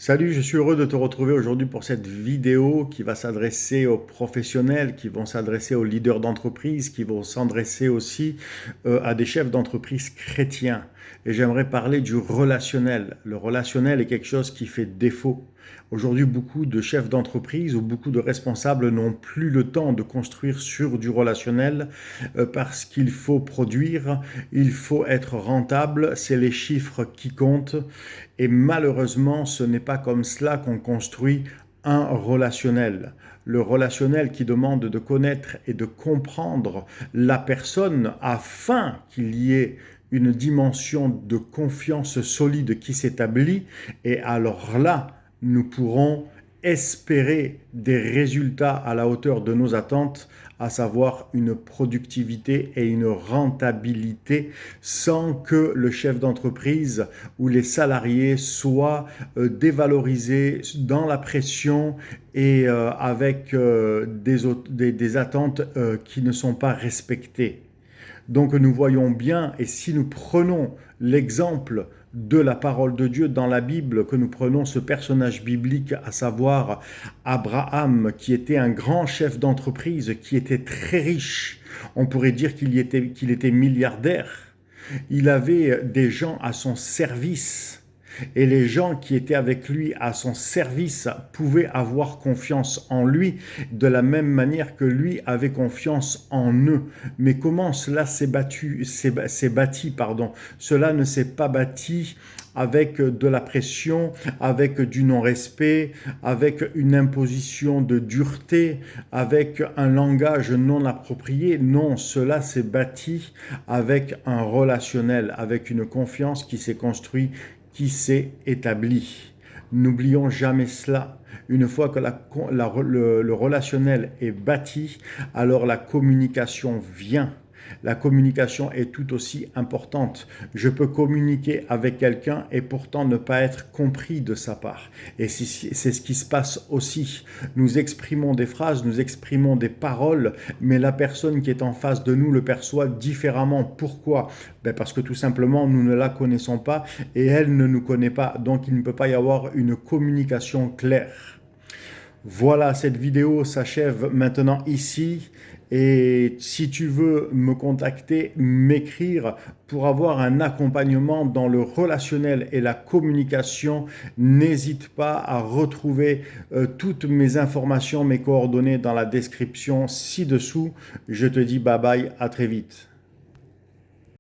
Salut, je suis heureux de te retrouver aujourd'hui pour cette vidéo qui va s'adresser aux professionnels, qui vont s'adresser aux leaders d'entreprise, qui vont s'adresser aussi à des chefs d'entreprise chrétiens. Et j'aimerais parler du relationnel. Le relationnel est quelque chose qui fait défaut. Aujourd'hui, beaucoup de chefs d'entreprise ou beaucoup de responsables n'ont plus le temps de construire sur du relationnel parce qu'il faut produire, il faut être rentable, c'est les chiffres qui comptent. Et malheureusement, ce n'est pas comme cela qu'on construit un relationnel. Le relationnel qui demande de connaître et de comprendre la personne afin qu'il y ait une dimension de confiance solide qui s'établit. Et alors là, nous pourrons espérer des résultats à la hauteur de nos attentes, à savoir une productivité et une rentabilité sans que le chef d'entreprise ou les salariés soient dévalorisés dans la pression et avec des attentes qui ne sont pas respectées. Donc nous voyons bien, et si nous prenons l'exemple de la parole de Dieu dans la Bible, que nous prenons ce personnage biblique, à savoir Abraham, qui était un grand chef d'entreprise, qui était très riche, on pourrait dire qu'il était milliardaire, il avait des gens à son service. Et les gens qui étaient avec lui à son service pouvaient avoir confiance en lui de la même manière que lui avait confiance en eux. Mais comment cela s'est bâti, pardon. Cela ne s'est pas bâti avec de la pression, avec du non-respect, avec une imposition de dureté, avec un langage non approprié. Non, cela s'est bâti avec un relationnel, avec une confiance qui s'est construite, qui s'est établi. N'oublions jamais cela. Une fois que le relationnel est bâti, alors la communication vient. La communication est tout aussi importante. Je peux communiquer avec quelqu'un et pourtant ne pas être compris de sa part. Et c'est ce qui se passe aussi. Nous exprimons des phrases, nous exprimons des paroles, mais la personne qui est en face de nous le perçoit différemment. Pourquoi? Parce que tout simplement, nous ne la connaissons pas et elle ne nous connaît pas. Donc, il ne peut pas y avoir une communication claire. Voilà, cette vidéo s'achève maintenant ici. Et si tu veux me contacter, m'écrire pour avoir un accompagnement dans le relationnel et la communication, n'hésite pas à retrouver toutes mes informations, mes coordonnées dans la description ci-dessous. Je te dis bye bye, à très vite.